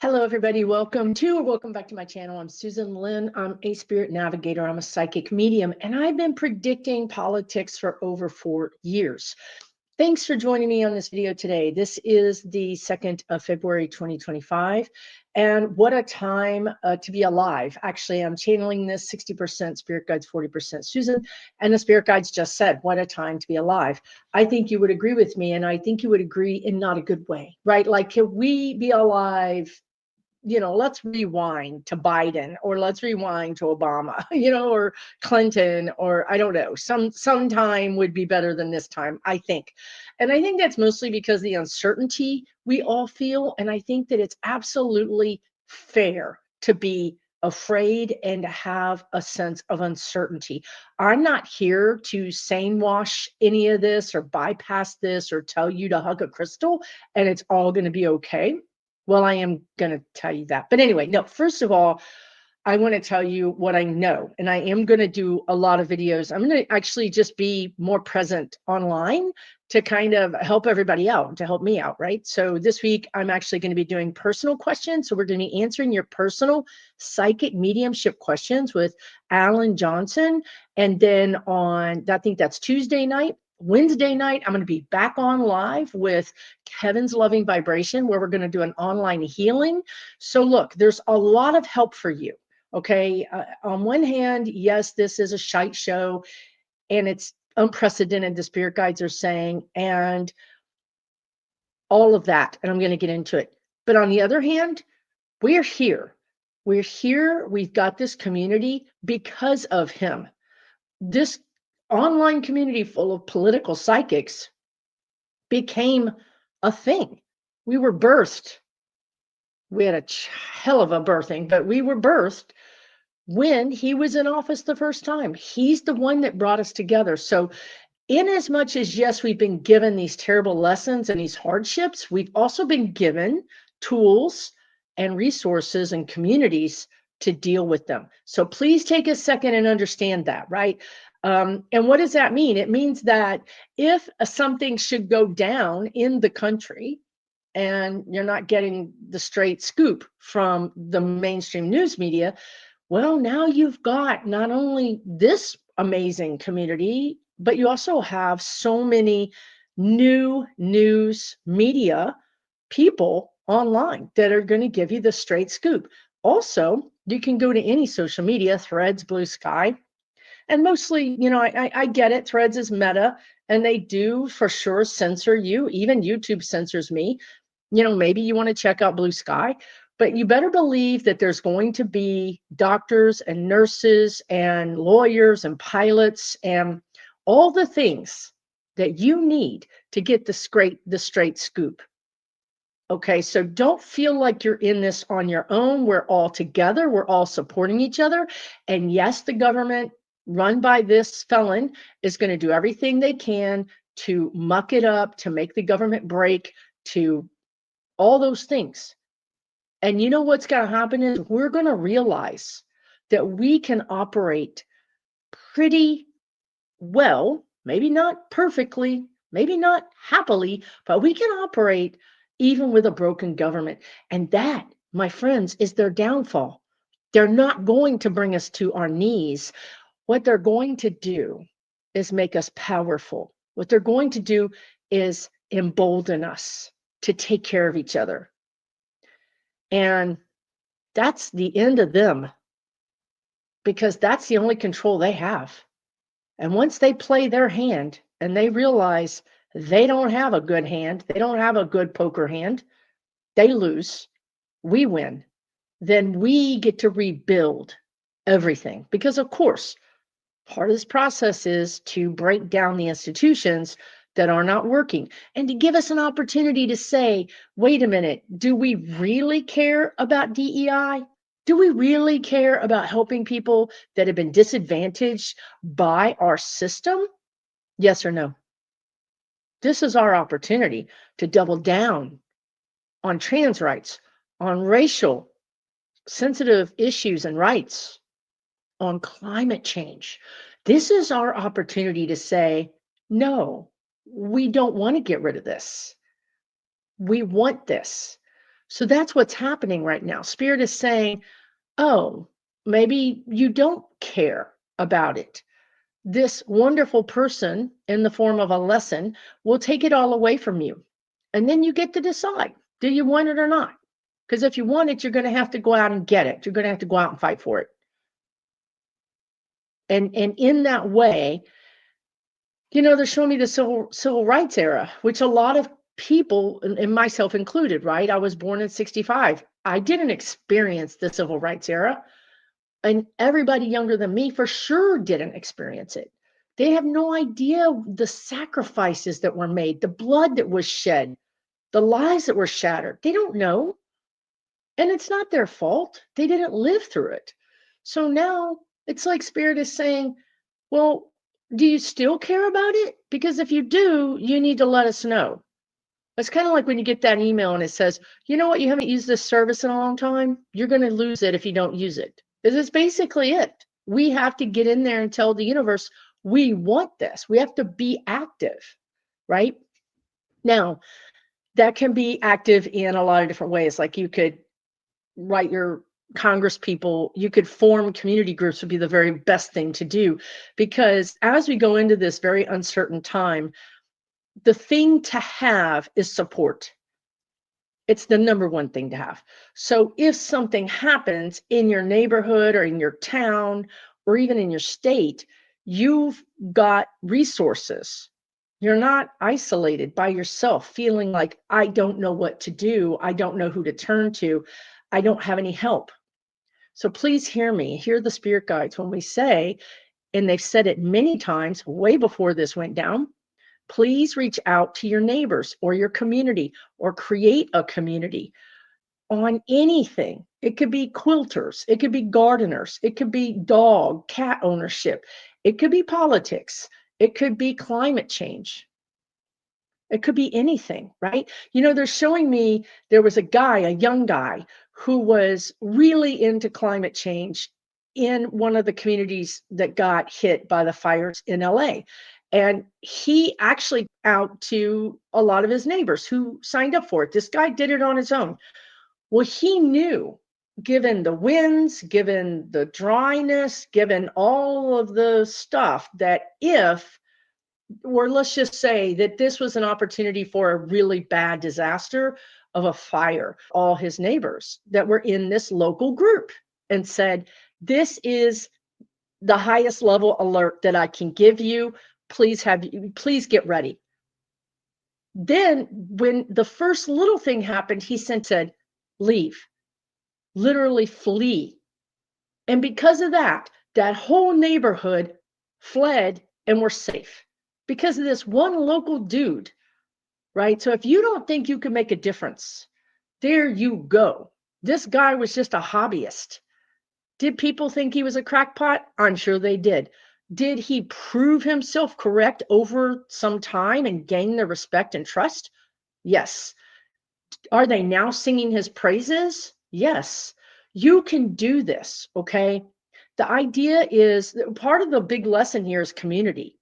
Hello, everybody. Welcome back to my channel. I'm Susan Lynn. I'm a spirit navigator. I'm a psychic medium, and I've been predicting politics for over 4 years. Thanks for joining me on this video today. This is the 2nd of February, 2025. And what a time to be alive. Actually, I'm channeling this 60% spirit guides, 40% Susan. And the spirit guides just said, what a time to be alive. I think you would agree with me. And I think you would agree in not a good way, right? Like, can we be alive? Let's rewind to Biden, or let's rewind to Obama, or Clinton, or I don't know, sometime would be better than this time, I think. And I think that's mostly because the uncertainty we all feel. And I think that it's absolutely fair to be afraid and to have a sense of uncertainty. I'm not here to sane wash any of this or bypass this or tell you to hug a crystal and it's all going to be okay. Well, I am going to tell you that. But anyway, no, first of all, I want to tell you what I know. And I am going to do a lot of videos. I'm going to actually just be more present online to kind of help everybody out, to help me out, right? So this week, I'm actually going to be doing personal questions. So we're going to be answering your personal psychic mediumship questions with Alan Johnson. And then I think that's Tuesday night. Wednesday night, I'm going to be back on live with Kevin's Loving Vibration, where we're going to do an online healing. So look, there's a lot of help for you. Okay. On one hand, yes, this is a shite show and it's unprecedented, the spirit guides are saying, and all of that. And I'm going to get into it. But on the other hand, we're here. We're here. We've got this community because of him. This online community full of political psychics became a thing. We were birthed. We had a hell of a birthing, but we were birthed when he was in office the first time. He's the one that brought us together. So in as much as, yes, we've been given these terrible lessons and these hardships, we've also been given tools and resources and communities to deal with them. So please take a second and understand that, right? And what does that mean? It means that if something should go down in the country and you're not getting the straight scoop from the mainstream news media, well, now you've got not only this amazing community, but you also have so many new news media people online that are going to give you the straight scoop. Also, you can go to any social media, Threads, Blue Sky, and mostly, I get it. Threads is Meta, and they do for sure censor you. Even YouTube censors me. Maybe you want to check out Blue Sky, but you better believe that there's going to be doctors and nurses and lawyers and pilots and all the things that you need to get the straight scoop. Okay, so don't feel like you're in this on your own. We're all together. We're all supporting each other. And yes, the government run by this felon is going to do everything they can to muck it up, to make the government break, to all those things. And you know what's going to happen is we're going to realize that we can operate pretty well, maybe not perfectly, maybe not happily, but we can operate even with a broken government. And that, my friends, is their downfall. They're not going to bring us to our knees. What they're going to do is make us powerful. What they're going to do is embolden us to take care of each other. And that's the end of them, because that's the only control they have. And once they play their hand and they realize they don't have a good hand, they don't have a good poker hand, they lose, we win, then we get to rebuild everything. Because of course, part of this process is to break down the institutions that are not working and to give us an opportunity to say, wait a minute, do we really care about DEI? Do we really care about helping people that have been disadvantaged by our system? Yes or no? This is our opportunity to double down on trans rights, on racial sensitive issues and rights, on climate change. This is our opportunity to say, no, we don't want to get rid of this. We want this. So that's what's happening right now. Spirit is saying, oh, maybe you don't care about it. This wonderful person in the form of a lesson will take it all away from you. And then you get to decide, do you want it or not? Because if you want it, you're going to have to go out and get it. You're going to have to go out and fight for it. And in that way, they're showing me the civil rights era, which a lot of people, and myself included, right? I was born in 65. I didn't experience the civil rights era. And everybody younger than me for sure didn't experience it. They have no idea the sacrifices that were made, the blood that was shed, the lives that were shattered. They don't know. And it's not their fault. They didn't live through it. So now it's like Spirit is saying, well, do you still care about it? Because if you do, you need to let us know. It's kind of like when you get that email and it says, you know what, you haven't used this service in a long time. You're going to lose it if you don't use it. This is basically it. We have to get in there and tell the universe, we want this. We have to be active, right? Now, that can be active in a lot of different ways. Like you could write your Congress people, you could form community groups would be the very best thing to do. Because as we go into this very uncertain time, the thing to have is support. It's the number one thing to have. So if something happens in your neighborhood or in your town or even in your state, you've got resources. You're not isolated by yourself, feeling like, I don't know what to do. I don't know who to turn to. I don't have any help. So please hear me, hear the spirit guides when we say, and they've said it many times way before this went down, please reach out to your neighbors or your community or create a community on anything. It could be quilters, it could be gardeners, it could be dog, cat ownership, it could be politics, it could be climate change. It could be anything, right? They're showing me there was a young guy, who was really into climate change in one of the communities that got hit by the fires in LA. And he actually out to a lot of his neighbors who signed up for it. This guy did it on his own. Well, he knew, given the winds, given the dryness, given all of the stuff, that or let's just say that this was an opportunity for a really bad disaster of a fire, all his neighbors that were in this local group and said, this is the highest level alert that I can give you. Please get ready. Then when the first little thing happened, he said, leave, literally flee. And because of that, that whole neighborhood fled and were safe because of this one local dude, right? So if you don't think you can make a difference, there you go. This guy was just a hobbyist. Did people think he was a crackpot? I'm sure they did. Did he prove himself correct over some time and gain the respect and trust? Yes. Are they now singing his praises? Yes. You can do this, okay? The idea is that part of the big lesson here is community.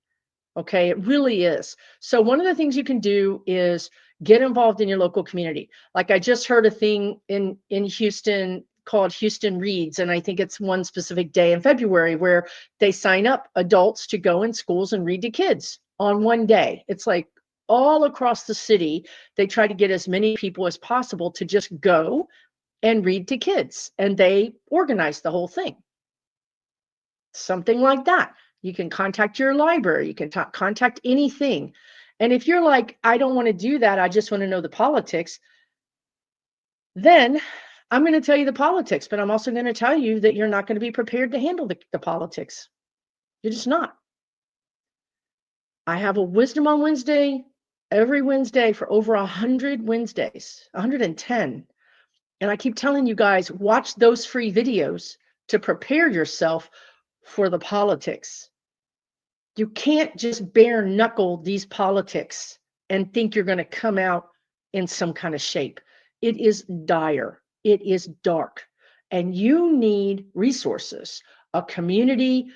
Okay, it really is. So one of the things you can do is get involved in your local community. Like I just heard a thing in Houston called Houston Reads, and I think it's one specific day in February where they sign up adults to go in schools and read to kids on one day. It's like all across the city, they try to get as many people as possible to just go and read to kids, and they organize the whole thing. Something like that. You can contact your library. You can contact anything. And if you're like, I don't want to do that, I just want to know the politics, then I'm going to tell you the politics, but I'm also going to tell you that you're not going to be prepared to handle the politics. You're just not. I have a Wisdom on Wednesday every Wednesday for over 100 Wednesdays, 110. And I keep telling you guys, watch those free videos to prepare yourself for the politics. You can't just bare knuckle these politics and think you're going to come out in some kind of shape. It is dire. It is dark. And you need resources, a community,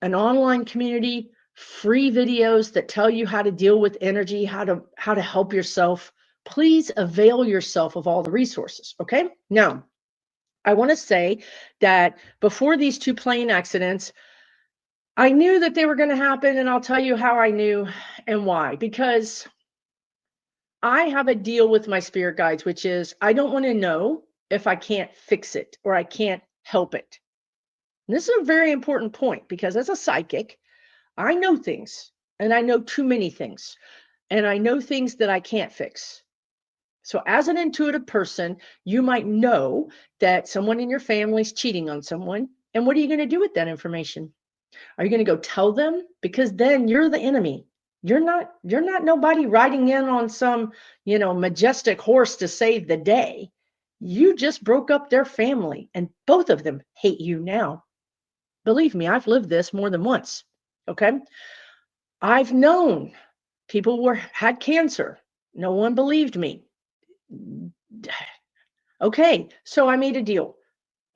an online community, free videos that tell you how to deal with energy, how to help yourself please avail yourself of all the resources. Okay. Now, I want to say that before these two plane accidents, I knew that they were going to happen, and I'll tell you how I knew and why. Because I have a deal with my spirit guides, which is I don't want to know if I can't fix it or I can't help it. And this is a very important point, because as a psychic, I know things, and I know too many things, and I know things that I can't fix. So as an intuitive person, you might know that someone in your family is cheating on someone. And what are you going to do with that information? Are you going to go tell them? Because then you're the enemy. You're not nobody riding in on some, majestic horse to save the day. You just broke up their family, and both of them hate you now. Believe me, I've lived this more than once. Okay. I've known people had cancer. No one believed me. Okay. So I made a deal.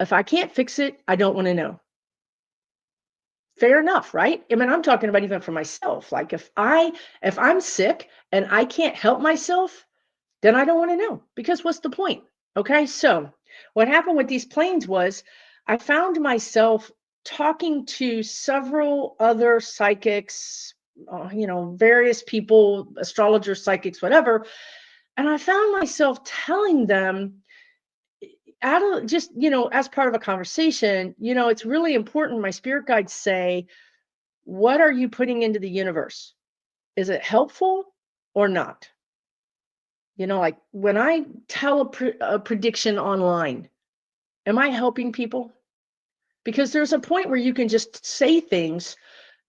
If I can't fix it, I don't want to know. Fair enough, right? I mean, I'm talking about even for myself. Like if I'm sick and I can't help myself, then I don't want to know, because what's the point? Okay. So what happened with these planes was I found myself talking to several other psychics, various people, astrologers, psychics, whatever. And I found myself telling them, out of just, as part of a conversation, it's really important. My spirit guides say, what are you putting into the universe? Is it helpful or not? Like when I tell a prediction online, am I helping people? Because there's a point where you can just say things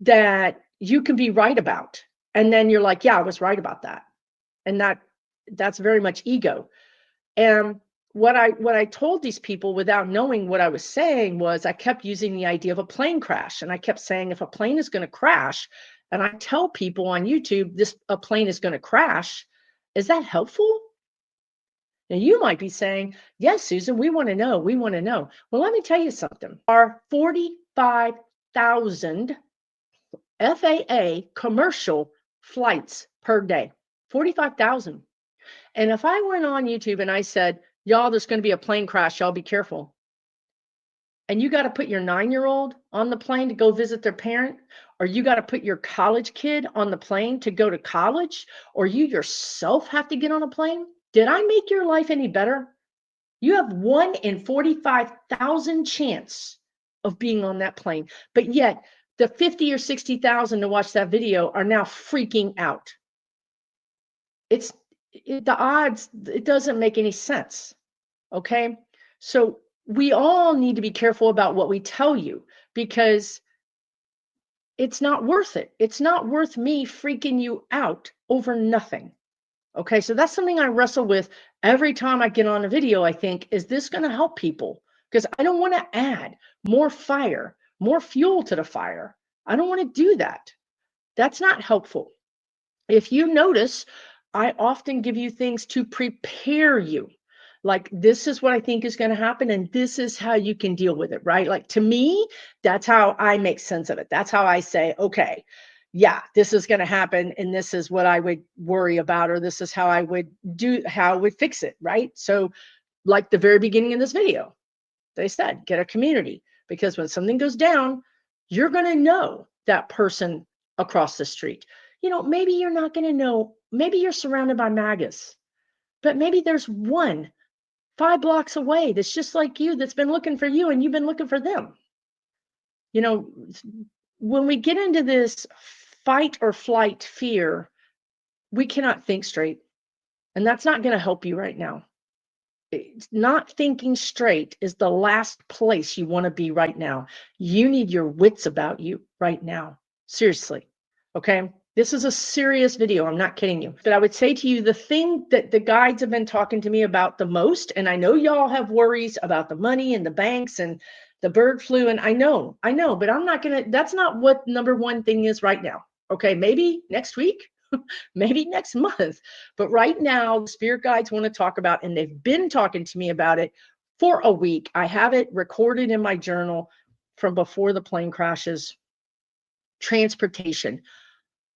that you can be right about. And then you're like, yeah, I was right about that. And that's very much ego. And what I told these people without knowing what I was saying was I kept using the idea of a plane crash. And I kept saying, if a plane is going to crash, and I tell people on YouTube, a plane is going to crash, is that helpful? Now you might be saying, yes, Susan, we want to know. We want to know. Well, let me tell you something. There are 45,000 FAA commercial flights per day. 45,000. And if I went on YouTube and I said, y'all, there's going to be a plane crash, y'all be careful. And you got to put your 9-year-old on the plane to go visit their parent, or you got to put your college kid on the plane to go to college, or you yourself have to get on a plane. Did I make your life any better? You have 1 in 45,000 chance of being on that plane. But yet the 50 or 60,000 to watch that video are now freaking out. The odds, it doesn't make any sense. Okay. So we all need to be careful about what we tell you, because it's not worth it. It's not worth me freaking you out over nothing. Okay. So that's something I wrestle with every time I get on a video. I think, is this going to help people? Because I don't want to add more fire, more fuel to the fire. I don't want to do that. That's not helpful. If you notice, I often give you things to prepare you. Like, this is what I think is going to happen, and this is how you can deal with it, right? Like, to me, that's how I make sense of it. That's how I say, okay, yeah, this is going to happen, and this is what I would worry about, or this is how I would fix it, right? So, like the very beginning of this video, they said, get a community, because when something goes down, you're going to know that person across the street. Maybe you're not going to know, maybe you're surrounded by MAGAs, but maybe there's one 5 blocks away that's just like you, that's been looking for you, and you've been looking for them. When we get into this fight or flight fear, we cannot think straight. And that's not going to help you right now. It's not thinking straight is the last place you want to be right now. You need your wits about you right now. Seriously. Okay. This is a serious video. I'm not kidding you. But I would say to you, the thing that the guides have been talking to me about the most, and I know y'all have worries about the money and the banks and the bird flu. And I know, but I'm not going to, that's not what number one thing is right now. Okay. Maybe next week, maybe next month. But right now, the spirit guides want to talk about, and they've been talking to me about it for a week. I have it recorded in my journal from before the plane crashes. Transportation.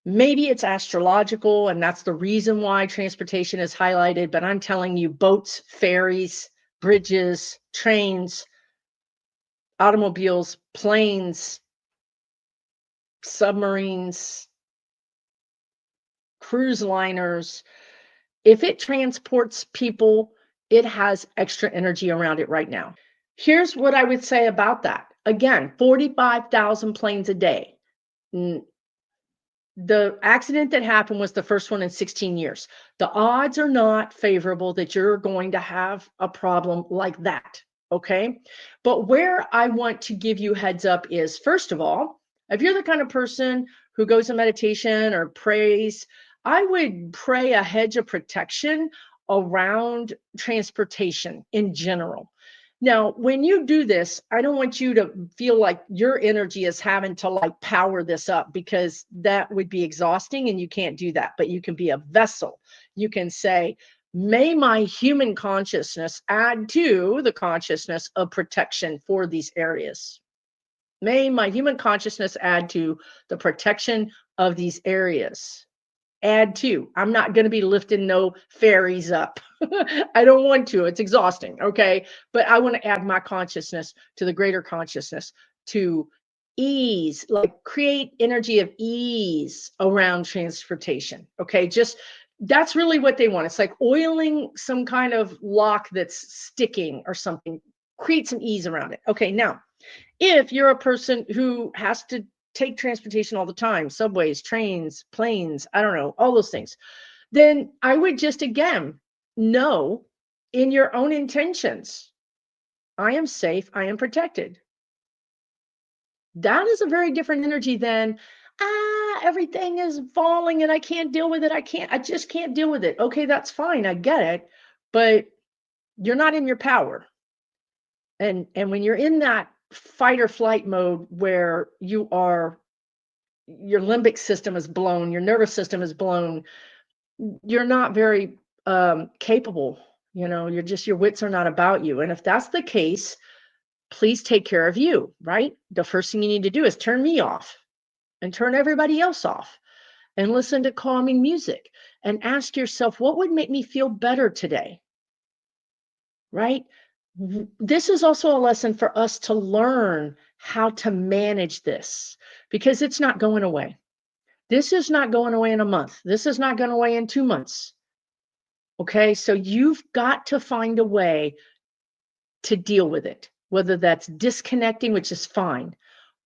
Maybe it's astrological, and that's the reason why transportation is highlighted, but I'm telling you, boats, ferries, bridges, trains, automobiles, planes, submarines, cruise liners, if it transports people, it has extra energy around it right now. Here's what I would say about that. Again, 45,000 planes a day. The accident that happened was the first one in 16 years. The odds are not favorable that you're going to have a problem like that. Okay. But where I want to give you heads up is, first of all, if you're the kind of person who goes in meditation or prays, I would pray a hedge of protection around transportation in general. Now, when you do this, I don't want you to feel like your energy is having to like power this up, because that would be exhausting and you can't do that. But you can be a vessel. You can say, may my human consciousness add to the consciousness of protection for these areas. May my human consciousness add to the protection of these areas. Add to. I'm not going to be lifting no ferries up. I don't want to. It's exhausting. Okay. But I want to add my consciousness to the greater consciousness to ease, like create energy of ease around transportation. Okay. Just that's really what they want. It's like oiling some kind of lock that's sticking or something. Create some ease around it. Okay. Now, if you're a person who has to take transportation all the time, subways, trains, planes, I don't know, all those things, then I would just again know in your own intentions, I am safe, I am protected. That is a very different energy than, everything is falling and I can't deal with it. I just can't deal with it. Okay, that's fine. I get it. But you're not in your power. And when you're in that fight or flight mode where you are, your limbic system is blown, your nervous system is blown, you're not very capable. You're just, your wits are not about you. And if that's the case, please take care of you, right? The first thing you need to do is turn me off and turn everybody else off and listen to calming music and ask yourself, what would make me feel better today? Right? This is also a lesson for us to learn how to manage this, because it's not going away. This is not going away in a month. This is not going away in 2 months. Okay. So you've got to find a way to deal with it, whether that's disconnecting, which is fine,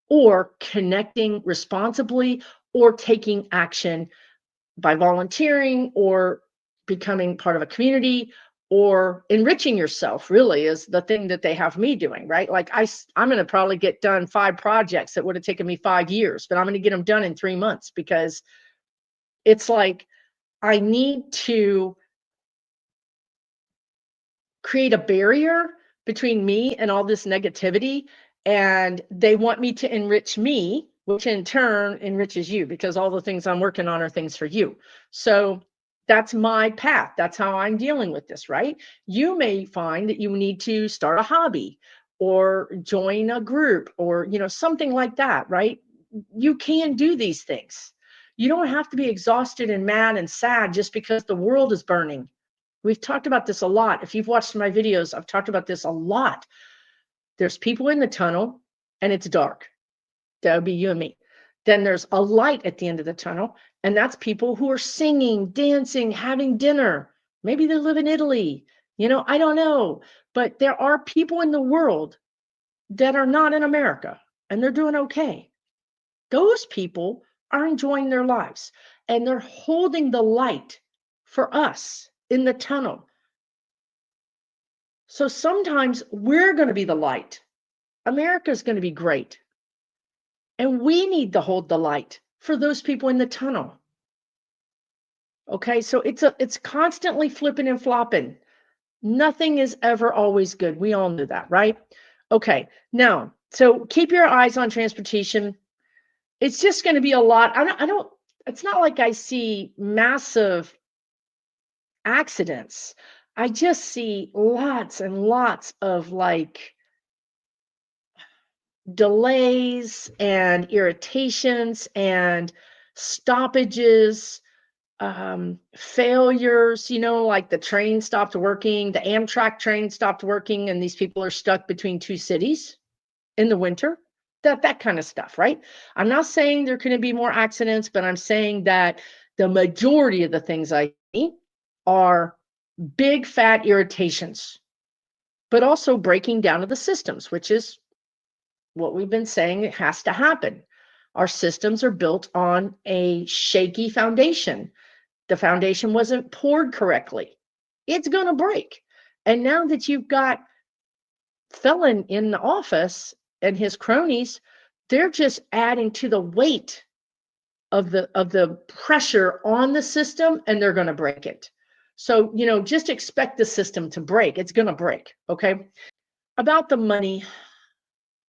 or connecting responsibly, or taking action by volunteering or becoming part of a community, or enriching yourself really is the thing that they have me doing, right? Like I'm going to probably get done 5 projects that would have taken me 5 years, but I'm going to get them done in 3 months, because it's like I need to create a barrier between me and all this negativity, and they want me to enrich me, which in turn enriches you, because all the things I'm working on are things for you. So that's my path. That's how I'm dealing with this, right? You may find that you need to start a hobby or join a group or, something like that, right? You can do these things. You don't have to be exhausted and mad and sad just because the world is burning. We've talked about this a lot. If you've watched my videos, I've talked about this a lot. There's people in the tunnel and it's dark. That would be you and me. Then there's a light at the end of the tunnel, and that's people who are singing, dancing, having dinner. Maybe they live in Italy. I don't know. But there are people in the world that are not in America, and they're doing okay. Those people are enjoying their lives, and they're holding the light for us in the tunnel. So sometimes we're going to be the light. America's going to be great. And we need to hold the light for those people in the tunnel. Okay, so it's constantly flipping and flopping. Nothing is ever always good. We all know that, right? Okay, now, so keep your eyes on transportation. It's just going to be a lot. It's not like I see massive accidents. I just see lots and lots of like delays and irritations and stoppages, failures, like the train stopped working, the Amtrak train stopped working, and these people are stuck between two cities in the winter. That kind of stuff, right? I'm not saying there can be more accidents, but I'm saying that the majority of the things I see are big fat irritations, but also breaking down of the systems, which is what we've been saying it has to happen. Our systems are built on a shaky foundation. The foundation wasn't poured correctly. It's going to break. And now that you've got Felon in the office and his cronies, they're just adding to the weight of the pressure on the system, and they're going to break it. So, just expect the system to break. It's going to break. Okay. About the money.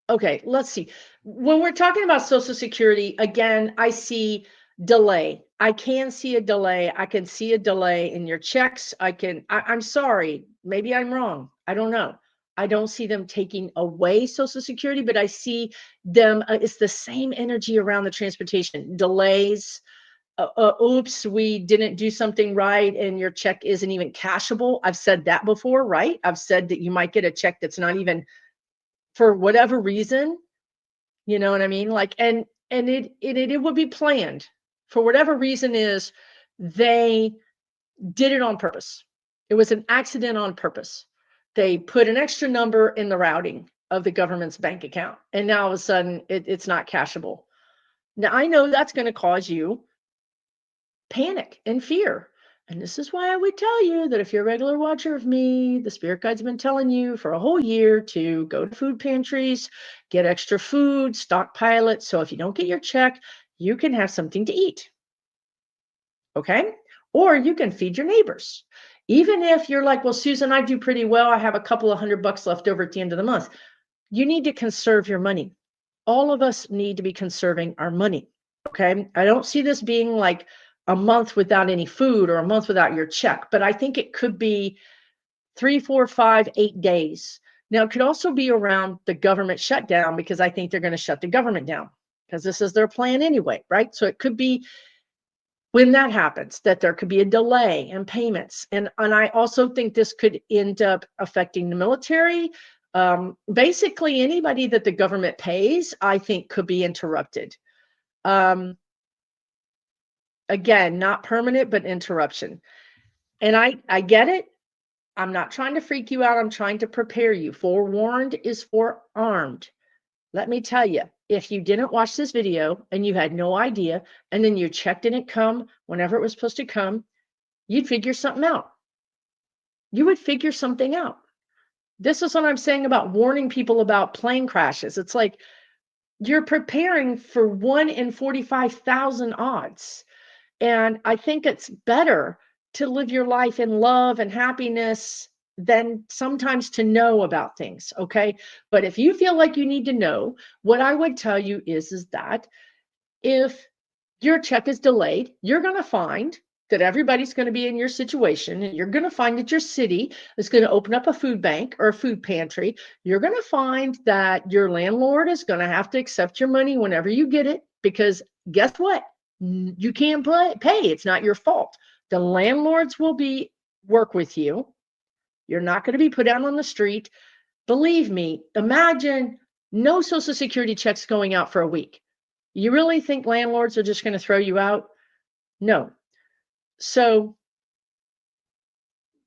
Okay, let's see. When we're talking about Social Security, again, I see delay. I can see a delay. I can see a delay in your checks. I'm sorry. Maybe I'm wrong. I don't know. I don't see them taking away Social Security, but I see them, it's the same energy around the transportation. Delays. Oops, we didn't do something right and your check isn't even cashable. I've said that before, right? I've said that you might get a check that's not even, for whatever reason, you know what I mean? Like, and it would be planned for whatever reason is they did it on purpose. It was an accident on purpose. They put an extra number in the routing of the government's bank account. And now all of a sudden it's not cashable. Now I know that's going to cause you panic and fear. And this is why I would tell you that if you're a regular watcher of me, the spirit guides have been telling you for a whole year to go to food pantries, get extra food, stockpile it. So if you don't get your check, you can have something to eat. Okay. Or you can feed your neighbors. Even if you're like, well, Susan, I do pretty well. I have a couple of $100 left over at the end of the month. You need to conserve your money. All of us need to be conserving our money. Okay. I don't see this being like a month without any food or a month without your check, but I think it could be 3, 4, 5, 8 days. Now, it could also be around the government shutdown because I think they're going to shut the government down because this is their plan anyway, right? So it could be when that happens that there could be a delay in payments. And I also think this could end up affecting the military. Basically, anybody that the government pays, I think could be interrupted. Again, not permanent, but interruption. And I get it. I'm not trying to freak you out. I'm trying to prepare you. Forewarned is forearmed. Let me tell you, if you didn't watch this video and you had no idea, and then your check didn't come whenever it was supposed to come, you'd figure something out. You would figure something out. This is what I'm saying about warning people about plane crashes. It's like you're preparing for 1 in 45,000 odds. And I think it's better to live your life in love and happiness than sometimes to know about things. Okay. But if you feel like you need to know, what I would tell you is that if your check is delayed, you're going to find that everybody's going to be in your situation, and you're going to find that your city is going to open up a food bank or a food pantry. You're going to find that your landlord is going to have to accept your money whenever you get it, because guess what? You can't pay. It's not your fault. The landlords will work with you. You're not going to be put out on the street. Believe me, imagine no Social Security checks going out for a week. You really think landlords are just going to throw you out? No. So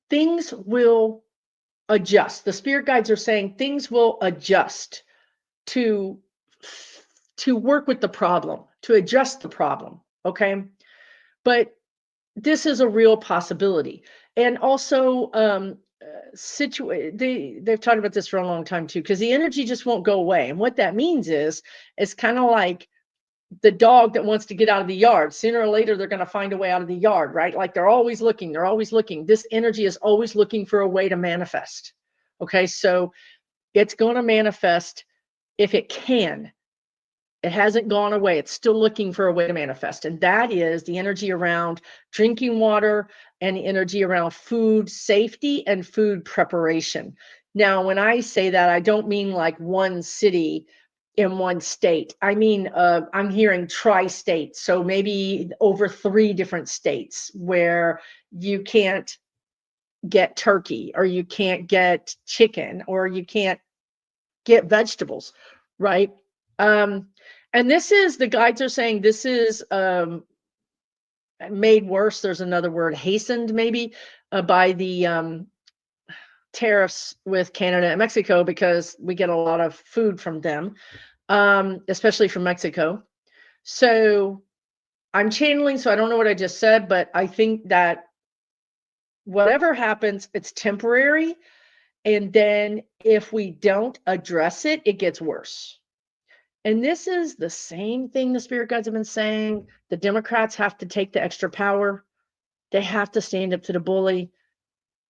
things will adjust. The spirit guides are saying things will adjust to work with the problem, to adjust the problem. Okay. But this is a real possibility. And also, they've talked about this for a long time too, because the energy just won't go away. And what that means is it's kind of like the dog that wants to get out of the yard. Sooner or later, they're going to find a way out of the yard, right? Like they're always looking. This energy is always looking for a way to manifest. Okay. So it's going to manifest if it can. It hasn't gone away. It's still looking for a way to manifest. And that is the energy around drinking water and the energy around food safety and food preparation. Now, when I say that, I don't mean like one city in one state. I mean, I'm hearing tri-state, so maybe over 3 different states where you can't get turkey, or you can't get chicken, or you can't get vegetables, right? And this is, the guides are saying this is made worse. There's another word, hastened maybe, by the tariffs with Canada and Mexico, because we get a lot of food from them, especially from Mexico. So I'm channeling, so I don't know what I just said, but I think that whatever happens, it's temporary. And then if we don't address it, it gets worse. And this is the same thing the spirit guides have been saying. The Democrats have to take the extra power. They have to stand up to the bully.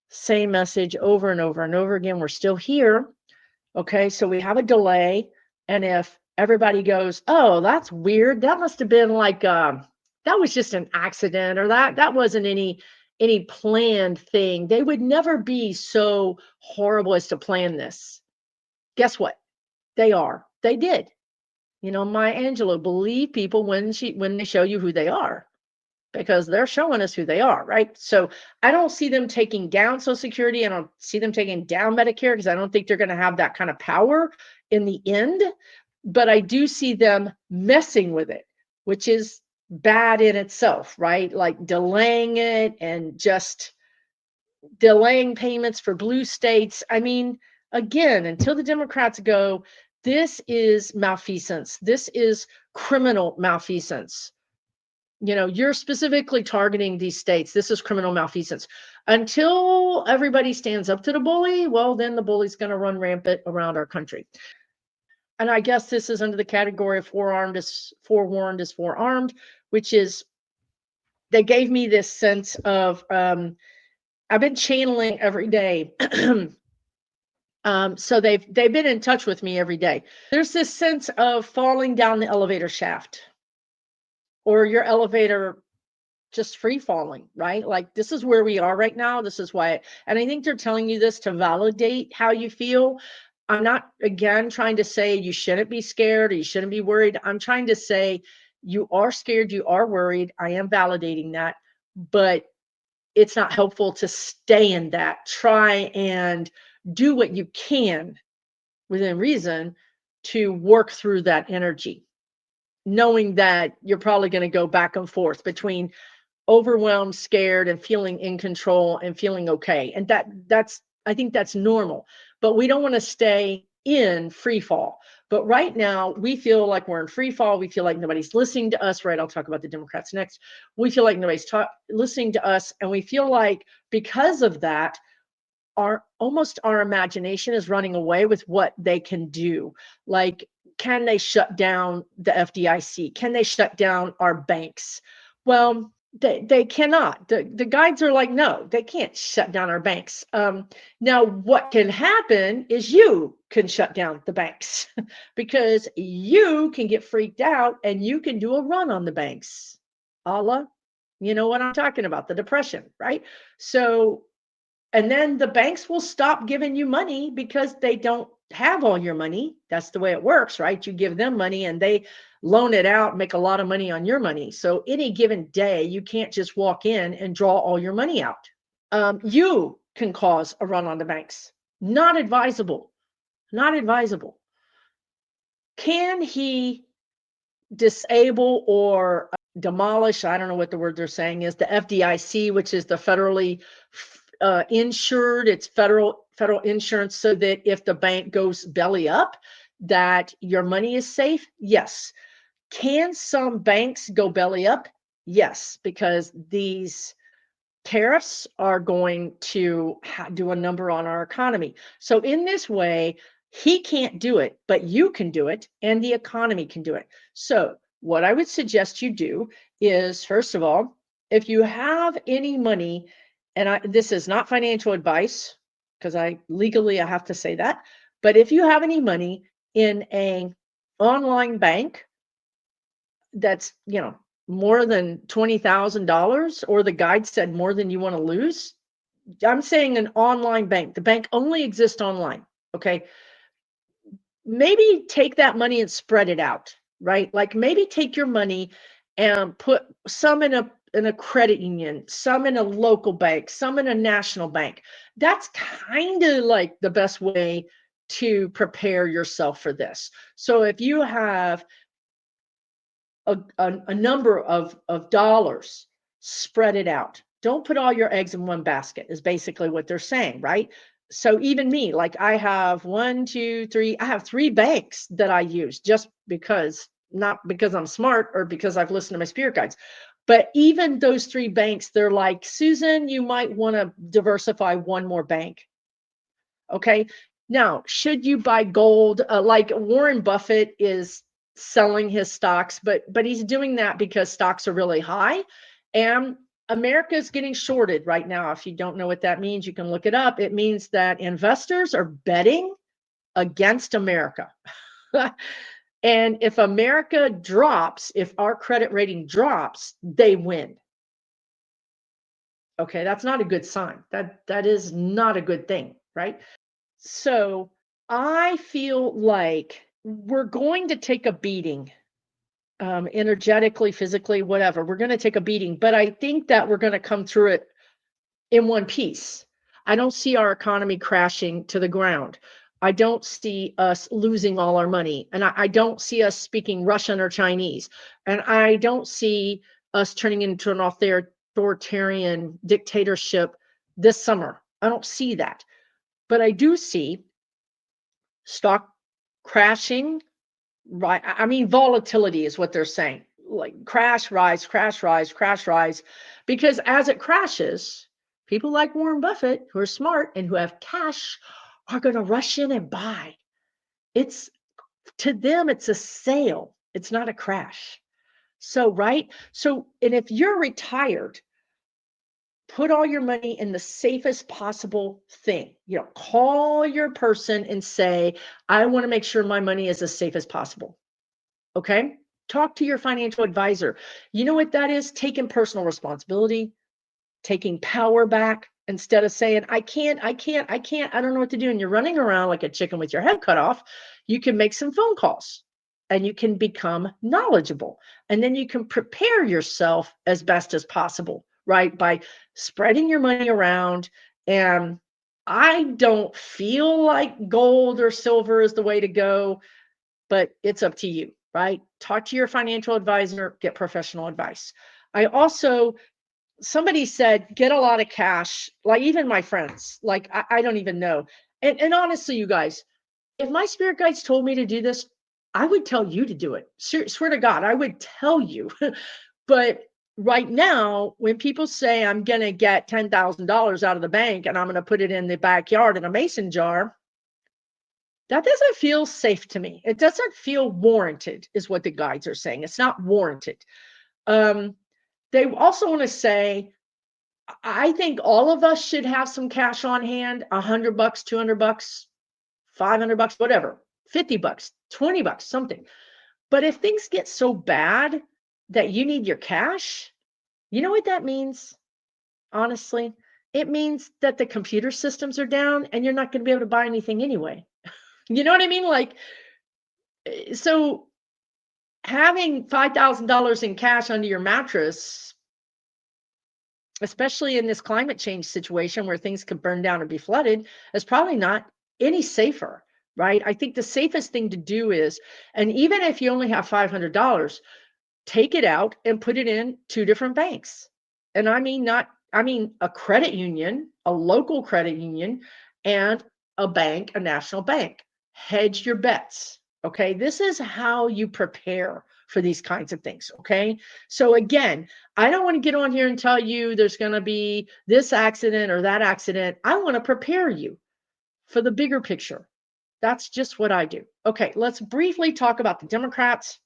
Same message over and over and over again. We're still here. Okay, so we have a delay. And if everybody goes, oh, that's weird, that must have been like that was just an accident, or that wasn't any planned thing, they would never be so horrible as to plan this. Guess what? They did. You know, Maya Angelou, believe people when they show you who they are, because they're showing us who they are, right? So I don't see them taking down Social Security. I don't see them taking down Medicare, because I don't think they're going to have that kind of power in the end. But I do see them messing with it, which is bad in itself, right? Like delaying it and just delaying payments for blue states. I mean, again, until the Democrats go, this is malfeasance. This is criminal malfeasance. You know, you're specifically targeting these states. This is criminal malfeasance. Until everybody stands up to the bully, well, then the bully's going to run rampant around our country. And I guess this is under the category of forewarned is forearmed, which is, they gave me this sense of, I've been channeling every day. So they've been in touch with me every day. There's this sense of falling down the elevator shaft, or your elevator just free falling, right? Like, this is where we are right now. This is why, and I think they're telling you this to validate how you feel. I'm not, again, trying to say you shouldn't be scared or you shouldn't be worried. I'm trying to say you are scared, you are worried. I am validating that, but it's not helpful to stay in that. Try and do what you can within reason to work through that energy, knowing that you're probably going to go back and forth between overwhelmed, scared, and feeling in control and feeling okay. And that's I think that's normal. But we don't want to stay in free fall. But right now, we feel like we're in free fall. We feel like nobody's listening to us, right? I'll talk about the Democrats next. We feel like nobody's listening to us. And we feel like because of that, our imagination is running away with what they can do. Like, can they shut down the FDIC? Can they shut down our banks? Well, they cannot. The guides are like, no, they can't shut down our banks. Now, what can happen is you can shut down the banks because you can get freaked out and you can do a run on the banks. Allah, you know what I'm talking about, the depression, right? So, and then the banks will stop giving you money because they don't have all your money. That's the way it works, right? You give them money and they loan it out, make a lot of money on your money. So any given day, you can't just walk in and draw all your money out. You can cause a run on the banks. Not advisable. Not advisable. Can he disable or demolish, I don't know what the word they're saying is, the FDIC, which is the federally insured, it's federal insurance, so that if the bank goes belly up, that your money is safe? Yes. Can some banks go belly up? Yes, because these tariffs are going to do a number on our economy. So in this way, he can't do it, but you can do it, and the economy can do it. So what I would suggest you do is, first of all, if you have any money, and this is not financial advice, because I have to say that, but if you have any money in an online bank that's, more than $20,000, or the guide said more than you want to lose, I'm saying an online bank. The bank only exists online. Okay. maybe take that money and spread it out, right? Like maybe take your money and put some in a credit union, some in a local bank, some in a national bank. That's kind of like the best way to prepare yourself for this. So if you have a number of dollars, spread it out. Don't put all your eggs in one basket, is basically what they're saying, right? So even me, like I have one, two, three, I have three banks that I use just because, not because I'm smart or because I've listened to my spirit guides. But even those three banks, they're like, Susan, you might want to diversify one more bank. Okay. Now, should you buy gold? Like Warren Buffett is selling his stocks, but he's doing that because stocks are really high, and America is getting shorted right now. If you don't know what that means, you can look it up. It means that investors are betting against America. And if America drops, if our credit rating drops, they win. Okay, that's not a good sign. That is not a good thing, right? So I feel like we're going to take a beating, energetically, physically, whatever. We're going to take a beating, but I think that we're going to come through it in one piece. I don't see our economy crashing to the ground. I don't see us losing all our money. And I don't see us speaking Russian or Chinese. And I don't see us turning into an authoritarian dictatorship this summer. I don't see that. But I do see stock crashing, right? I mean, volatility is what they're saying. Like crash, rise, crash, rise, crash, rise. Because as it crashes, people like Warren Buffett, who are smart and who have cash, are going to rush in and buy. It's to them, it's a sale. It's not a crash. So, right? So, and if you're retired, put all your money in the safest possible thing. Call your person and say, I want to make sure my money is as safe as possible. Okay. Talk to your financial advisor. You know what that is? Taking personal responsibility, taking power back instead of saying, I can't, I don't know what to do. And you're running around like a chicken with your head cut off. You can make some phone calls and you can become knowledgeable. And then you can prepare yourself as best as possible, right? By spreading your money around. And I don't feel like gold or silver is the way to go, but it's up to you, right? Talk to your financial advisor, get professional advice. I also, somebody said, get a lot of cash. Like even my friends, like I don't even know. And honestly, you guys, if my spirit guides told me to do this, I would tell you to do it. Swear to God, I would tell you. But right now, when people say I'm going to get $10,000 out of the bank and I'm going to put it in the backyard in a mason jar, that doesn't feel safe to me. It doesn't feel warranted, is what the guides are saying. It's not warranted. They also want to say, I think all of us should have some cash on hand, $100, $200, $500, whatever, $50, $20, something. But if things get so bad that you need your cash, you know what that means? Honestly, it means that the computer systems are down and you're not going to be able to buy anything anyway. You know what I mean? Like, so having $5,000 in cash under your mattress, especially in this climate change situation where things could burn down or be flooded, is probably not any safer, right? I think the safest thing to do is, and even if you only have $500, take it out and put it in two different banks. And I mean a credit union, a local credit union, and a bank, a national bank. Hedge your bets. Okay. This is how you prepare for these kinds of things. Okay. So again, I don't want to get on here and tell you there's going to be this accident or that accident. I want to prepare you for the bigger picture. That's just what I do. Okay. Let's briefly talk about the Democrats.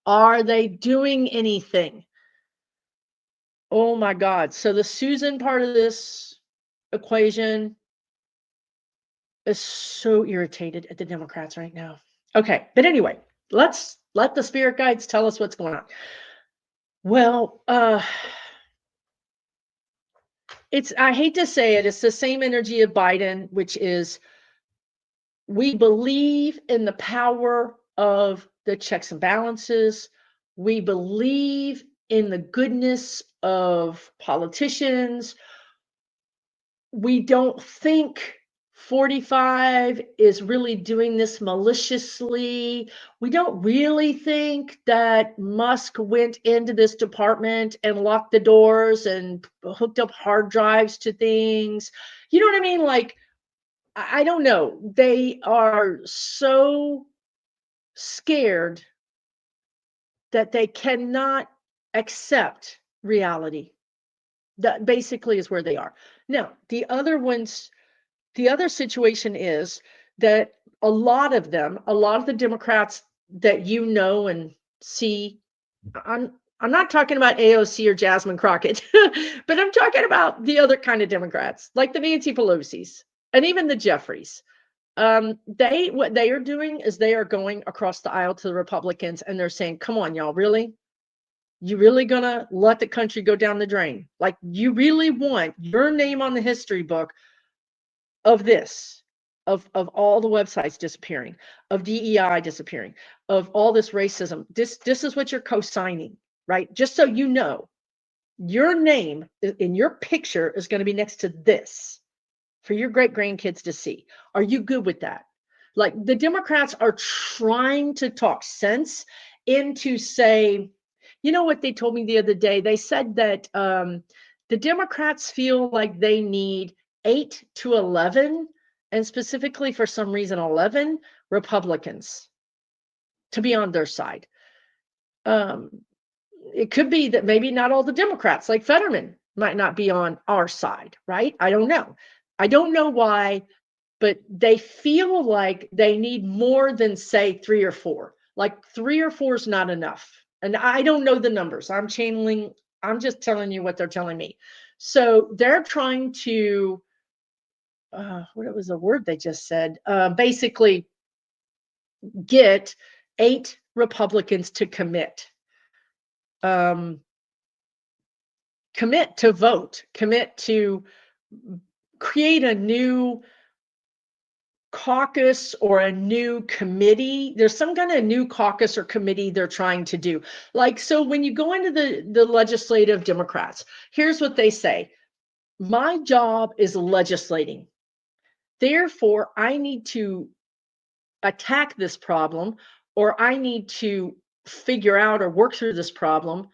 Are they doing anything? Oh my God. So the Susan part of this equation is so irritated at the Democrats right now. Okay. But anyway, let's let the spirit guides tell us what's going on. Well, I hate to say it, it's the same energy of Biden, which is We believe in the power of the checks and balances. We believe in the goodness of politicians. We don't think 45 is really doing this maliciously. We don't really think that Musk went into this department and locked the doors and hooked up hard drives to things. You know what I mean? Like, I don't know. They are so scared that they cannot accept reality. That basically is where they are. Now, the other situation is that a lot of the Democrats that you know and see, I'm not talking about AOC or Jasmine Crockett, but I'm talking about the other kind of Democrats, like the Nancy Pelosi's and even the Jeffries. What they are doing is they are going across the aisle to the Republicans and they're saying, come on, y'all, really? You really gonna let the country go down the drain? Like, you really want your name on the history book of this, of all the websites disappearing, of DEI disappearing, of all this racism? This is what you're co-signing, right? Just so you know, your name in your picture is going to be next to this for your great grandkids to see. Are you good with that? Like, the Democrats are trying to talk sense into, say, you know what they told me the other day? They said that the Democrats feel like they need 8 to 11, and specifically for some reason 11 Republicans to be on their side. It could be that maybe not all the Democrats, like Fetterman, might not be on our side, right? I don't know. I don't know why, but they feel like they need more than, say, 3 or 4. Like, 3 or 4 is not enough. And I don't know the numbers. I'm just telling you what they're telling me. So they're trying to, what was the word they just said? Basically, get 8 Republicans to commit. Commit to vote, commit to create a new caucus or a new committee. There's some kind of new caucus or committee they're trying to do. Like, so when you go into the legislative Democrats, here's what they say. My job is legislating. Therefore, I need to attack this problem, or I need to figure out or work through this problem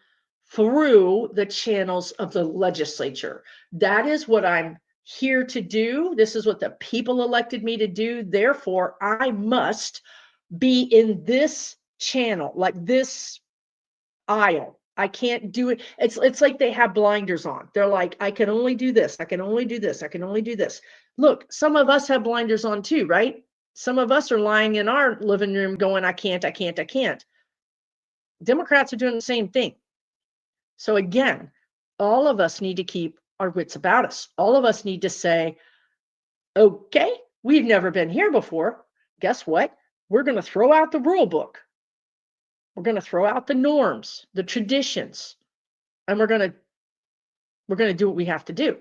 through the channels of the legislature. That is what I'm here to do. This is what the people elected me to do. Therefore, I must be in this channel, like this aisle. I can't do it. It's like they have blinders on. They're like, I can only do this. I can only do this. I can only do this. Look, some of us have blinders on too, right? Some of us are lying in our living room going, I can't, I can't, I can't. Democrats are doing the same thing. So again, all of us need to keep our wits about us. All of us need to say, okay, we've never been here before. Guess what? We're going to throw out the rule book. We're going to throw out the norms, the traditions, and we're going to do what we have to do.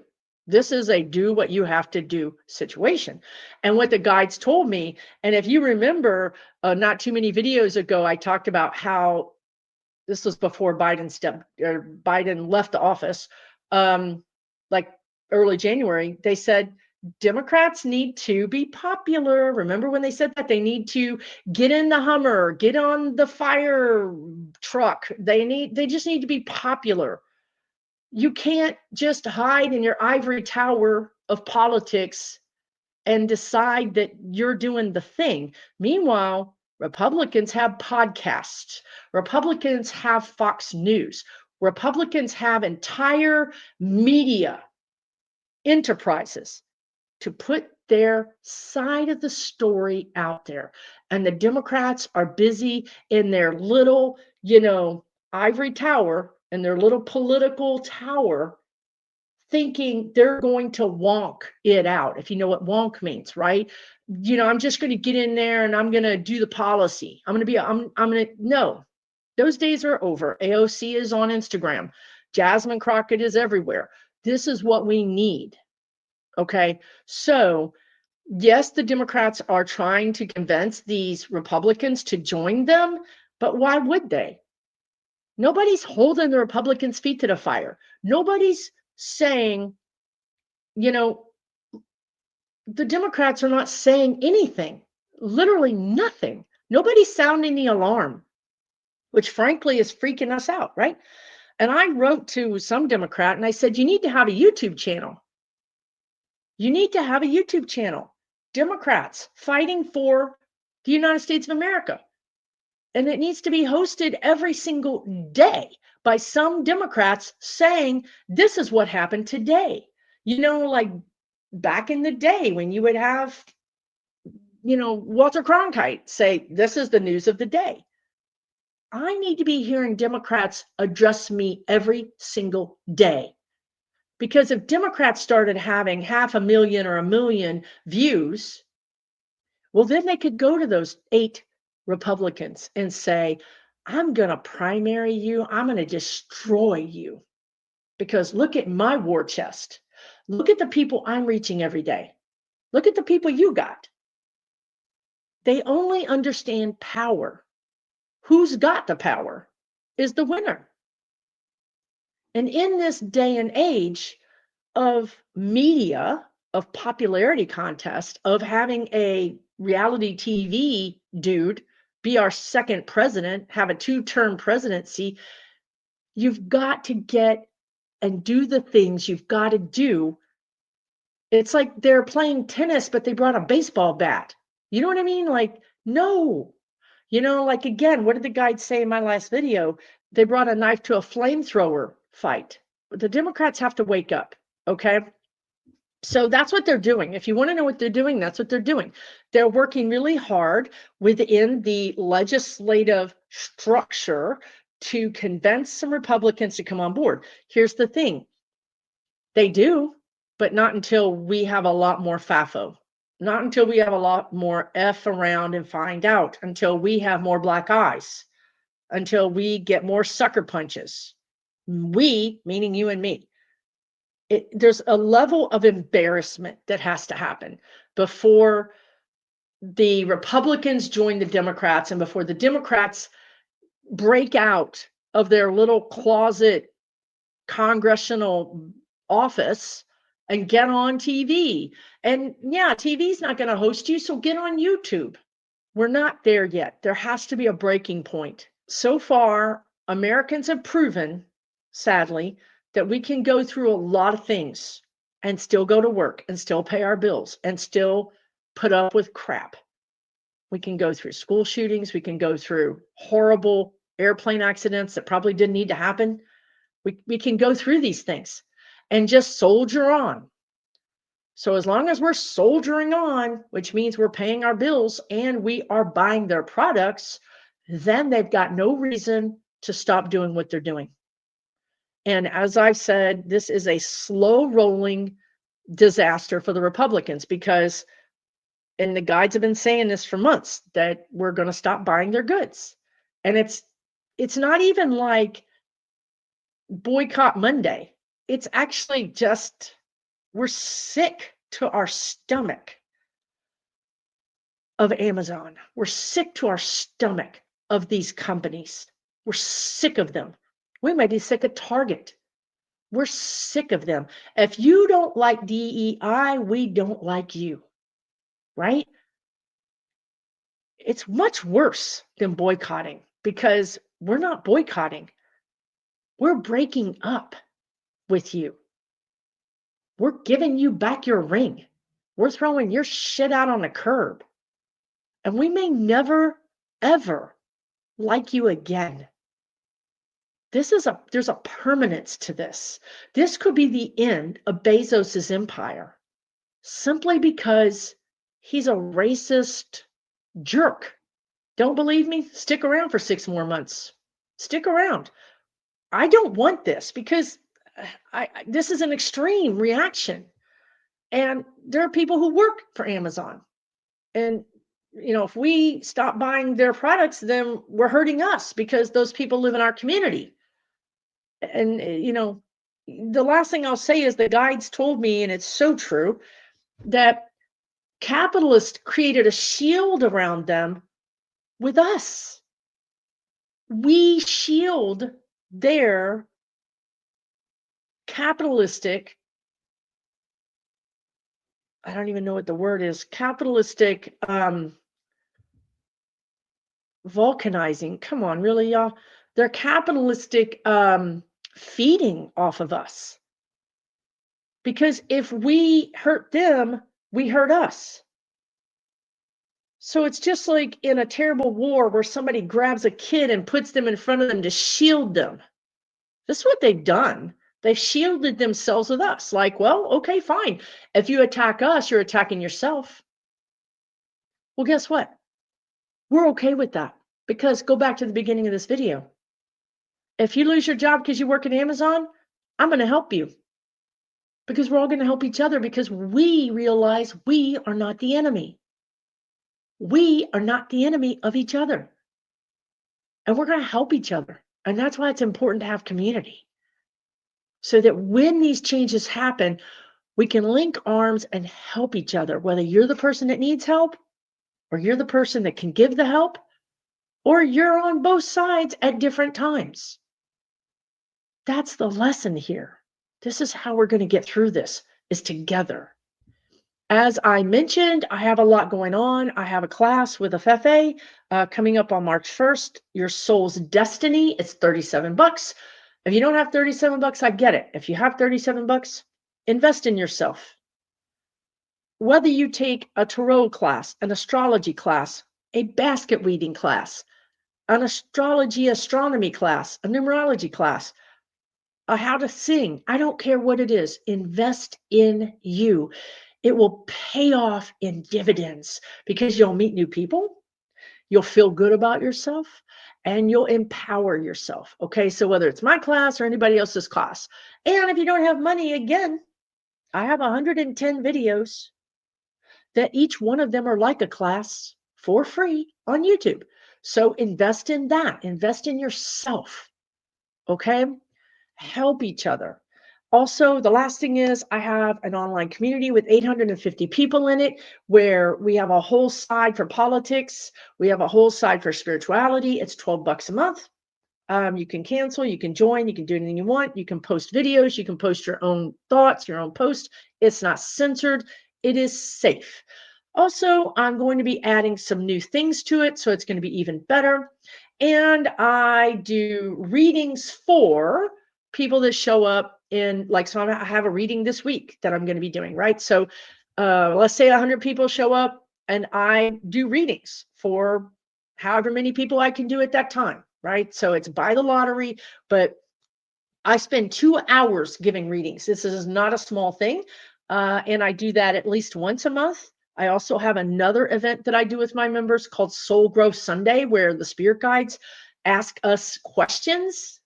This is a do what you have to do situation. And what the guides told me, and if you remember, not too many videos ago, I talked about how this was before Biden left the office, like early January. They said Democrats need to be popular. Remember when they said that? They need to get in the Hummer, get on the fire truck. They just need to be popular. You can't just hide in your ivory tower of politics and decide that you're doing the thing. Meanwhile, Republicans have podcasts. Republicans have Fox News. Republicans have entire media enterprises to put their side of the story out there. And the Democrats are busy in their little, ivory tower, in their little political tower, thinking they're going to wonk it out, if you know what wonk means, right? I'm just going to get in there and I'm going to do the policy. No, those days are over. AOC is on Instagram. Jasmine Crockett is everywhere. This is what we need. Okay. So Yes, the Democrats are trying to convince these Republicans to join them, but why would they? Nobody's holding the Republicans' feet to the fire. Nobody's saying, you know, the Democrats are not saying anything, literally nothing. Nobody's sounding the alarm, which frankly is freaking us out, right? And I wrote to some Democrat and I said, you need to have a YouTube channel. You need to have a YouTube channel. Democrats fighting for the United States of America. And it needs to be hosted every single day by some Democrats saying, this is what happened today. Like back in the day when you would have, Walter Cronkite say, this is the news of the day. I need to be hearing Democrats address me every single day. Because if Democrats started having 500,000 or 1 million views, well, then they could go to those 8 Republicans and say, I'm going to primary you. I'm going to destroy you. Because look at my war chest. Look at the people I'm reaching every day. Look at the people you got. They only understand power. Who's got the power is the winner. And in this day and age of media, of popularity contest, of having a reality TV dude be our second president, have a 2-term presidency, you've got to get and do the things you've got to do. It's like they're playing tennis, but they brought a baseball bat. You know what I mean? Like, no. Like, again, what did the guide say in my last video? They brought a knife to a flamethrower fight. The Democrats have to wake up, okay? So that's what they're doing. If you want to know what they're doing, that's what they're doing. They're working really hard within the legislative structure to convince some Republicans to come on board. Here's the thing. They do, but not until we have a lot more FAFO. Not until we have a lot more F around and find out, until we have more black eyes, until we get more sucker punches. We, meaning you and me. There's a level of embarrassment that has to happen before the Republicans join the Democrats and before the Democrats break out of their little closet congressional office and get on TV. And yeah, TV's not going to host you, so get on YouTube. We're not there yet. There has to be a breaking point. So far, Americans have proven, sadly, that we can go through a lot of things and still go to work and still pay our bills and still put up with crap. We can go through school shootings. We can go through horrible airplane accidents that probably didn't need to happen. We can go through these things and just soldier on. So as long as we're soldiering on, which means we're paying our bills and we are buying their products, then they've got no reason to stop doing what they're doing. And as I've said, this is a slow rolling disaster for the Republicans because, and the guides have been saying this for months, that we're going to stop buying their goods. And it's not even like boycott Monday. It's actually just, we're sick to our stomach of Amazon. We're sick to our stomach of these companies. We're sick of them. We might be sick of Target. We're sick of them. If you don't like DEI, we don't like you, right? It's much worse than boycotting because we're not boycotting. We're breaking up with you. We're giving you back your ring. We're throwing your shit out on the curb. And we may never, ever like you again. There's a permanence to this. This could be the end of Bezos's empire simply because he's a racist jerk. Don't believe me? Stick around for 6 more months. Stick around. I don't want this because this is an extreme reaction. And there are people who work for Amazon. And if we stop buying their products, then we're hurting us because those people live in our community. And, the last thing I'll say is the guides told me, and it's so true, that Capitalists created a shield around them with us. We shield their capitalistic, I don't even know what the word is, capitalistic vulcanizing. Come on, really, y'all? They're capitalistic feeding off of us. Because if we hurt them, we hurt us. So it's just like in a terrible war where somebody grabs a kid and puts them in front of them to shield them. This is what they've done. They've shielded themselves with us. Like, well, okay, fine. If you attack us, you're attacking yourself. Well, guess what? We're okay with that, because go back to the beginning of this video. If you lose your job because you work at Amazon, I'm going to help you, because we're all going to help each other, because we realize we are not the enemy. We are not the enemy of each other. And we're going to help each other. And that's why it's important to have community. So that when these changes happen, we can link arms and help each other, whether you're the person that needs help, or you're the person that can give the help, or you're on both sides at different times. That's the lesson here. This is how we're going to get through this, is together. As I mentioned, I have a lot going on. I have a class with a Fefe coming up on March 1st, Your Soul's Destiny. It's $37. If you don't have $37, I get it. If you have $37, invest in yourself. Whether you take a tarot class, an astrology class, a basket weaving class, an astronomy class, a numerology class, a how to sing, I don't care what it is, invest in you. It will pay off in dividends, because you'll meet new people, you'll feel good about yourself, and you'll empower yourself. Okay, so whether it's my class or anybody else's class. And if you don't have money, again, I have 110 videos that each one of them are like a class for free on YouTube. So invest in that, invest in yourself. Okay, help each other. Also, the last thing is, I have an online community with 850 people in it, where we have a whole side for politics. We have a whole side for spirituality. It's $12 a month. You can cancel, you can join, you can do anything you want. You can post videos, you can post your own thoughts, your own post. It's not censored. It is safe. Also, I'm going to be adding some new things to it, so it's going to be even better. And I do readings for people that show up in, like, so I have a reading this week that I'm going to be doing, right? So let's say 100 people show up, and I do readings for however many people I can do at that time, right? So it's by the lottery, but I spend 2 hours giving readings. This is not a small thing. And I do that at least once a month. I also have another event that I do with my members called Soul Growth Sunday, where the spirit guides ask us questions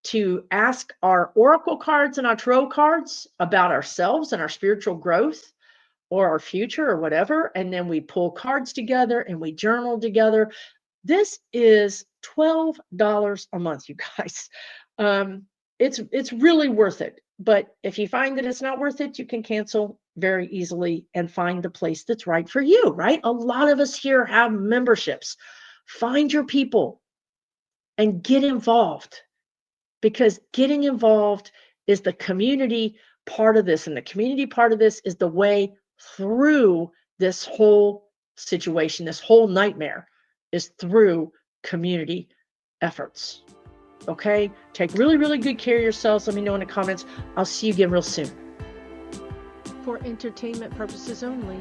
to ask our oracle cards and our tarot cards about ourselves and our spiritual growth or our future or whatever. And then we pull cards together and we journal together. This is $12 a month, you guys. It's really worth it. But if you find that it's not worth it, you can cancel very easily and find the place that's right for you, right? A lot of us here have memberships. Find your people and get involved, because getting involved is the community part of this. And the community part of this is the way through this whole situation, this whole nightmare, is through community efforts. Okay, take really, really good care of yourselves. Let me know in the comments. I'll see you again real soon. For entertainment purposes only,